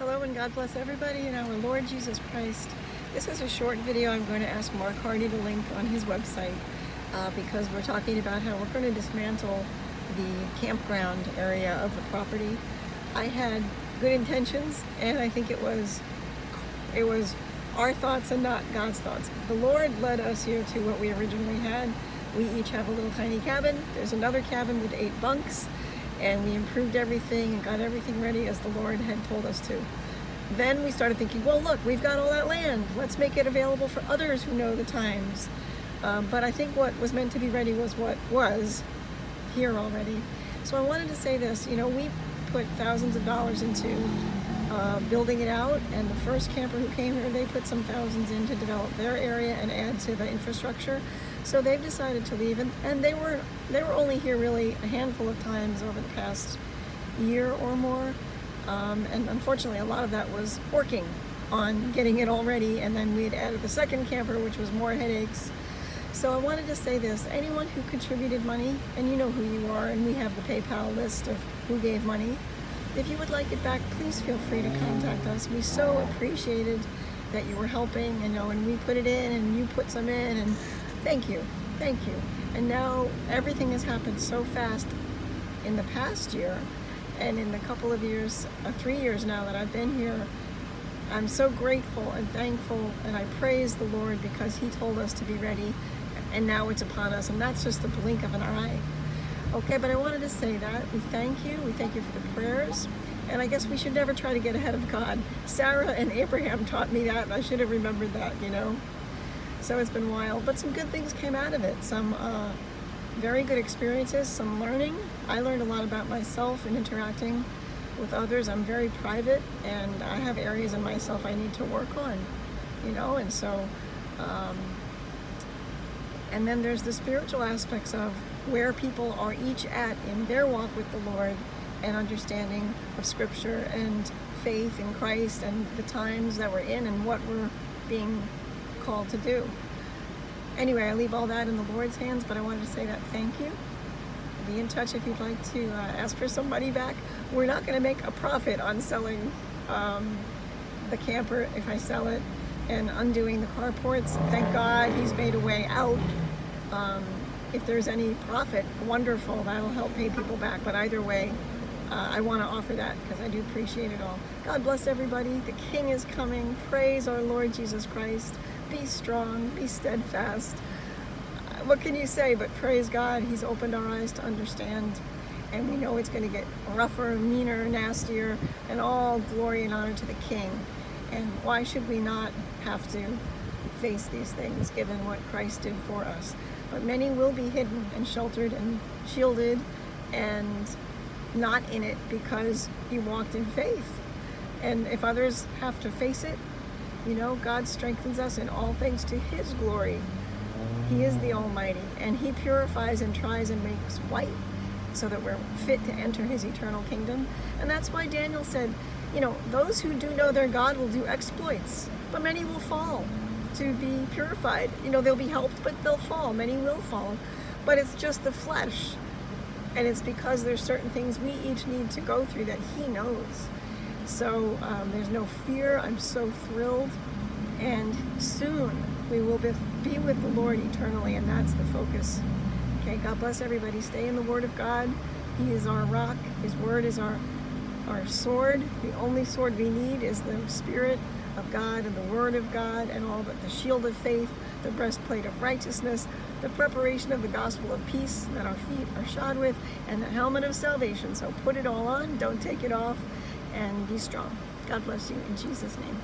Hello and God bless everybody in our Lord Jesus Christ. This is a short video I'm going to ask Mark Hardy to link on his website because we're talking about how we're going to dismantle the campground area of the property. I had good intentions, and I think it was our thoughts and not God's thoughts. The Lord led us here to what we originally had. We each have a little tiny cabin. There's another cabin with 8 bunks. And we improved everything and got everything ready as the Lord had told us to. Then we started thinking, well, look, we've got all that land. Let's make it available for others who know the times. But I think what was meant to be ready was what was here already. So I wanted to say this, you know, we put thousands of dollars into building it out, and the first camper who came here, they put some thousands in to develop their area and add to the infrastructure. So they've decided to leave, and they were only here really a handful of times over the past year or more, and unfortunately a lot of that was working on getting it all ready, and then we had added the second camper, which was more headaches. So I wanted to say this: anyone who contributed money, and you know who you are, and we have the PayPal list of who gave money, if you would like it back, please feel free to contact us. We so appreciated that you were helping, you know, and we put it in and you put some in, and thank you, thank you. And now everything has happened so fast in the past year, and in the couple of years, 3 years now that I've been here. I'm so grateful and thankful, and I praise the Lord because He told us to be ready, and now it's upon us, and that's just the blink of an eye. Okay, but I wanted to say that. We thank you for the prayers, and I guess we should never try to get ahead of God. Sarah and Abraham taught me that, and I should have remembered that, you know. So it's been wild, but some good things came out of it. Some very good experiences, some learning. I learned a lot about myself and interacting with others. I'm very private, and I have areas in myself I need to work on, you know, and so, and then there's the spiritual aspects of where people are each at in their walk with the Lord, and understanding of Scripture and faith in Christ and the times that we're in and what we're being called to do. Anyway, I leave all that in the Lord's hands, but I wanted to say that thank you. Be in touch if you'd like to ask for some money back. We're not going to make a profit on selling the camper if I sell it, and undoing the carports. Thank God He's made a way out. If there's any profit, wonderful, that'll help pay people back. But either way, I want to offer that because I do appreciate it all. God bless everybody. The King is coming. Praise our Lord Jesus Christ. Be strong, be steadfast. What can you say but praise God? He's opened our eyes to understand, and we know it's going to get rougher, meaner, nastier, and all glory and honor to the King. And why should we not have to face these things given what Christ did for us? But many will be hidden and sheltered and shielded and not in it because you walked in faith. And if others have to face it, you know, God strengthens us in all things to His glory. He is the Almighty, and He purifies and tries and makes white so that we're fit to enter His eternal kingdom. And that's why Daniel said, you know, those who do know their God will do exploits, but many will fall to be purified. You know, they'll be helped, but they'll fall. Many will fall. But it's just the flesh. And it's because there's certain things we each need to go through that He knows. So there's no fear. I'm so thrilled. And soon we will be with the Lord eternally, and that's the focus. Okay, God bless everybody. Stay in the Word of God. He is our rock. His Word is our sword. The only sword we need is the Spirit of God and the Word of God, and all but the shield of faith, the breastplate of righteousness, the preparation of the gospel of peace that our feet are shod with, and the helmet of salvation. So put it all on, don't take it off, and be strong. God bless you in Jesus' name.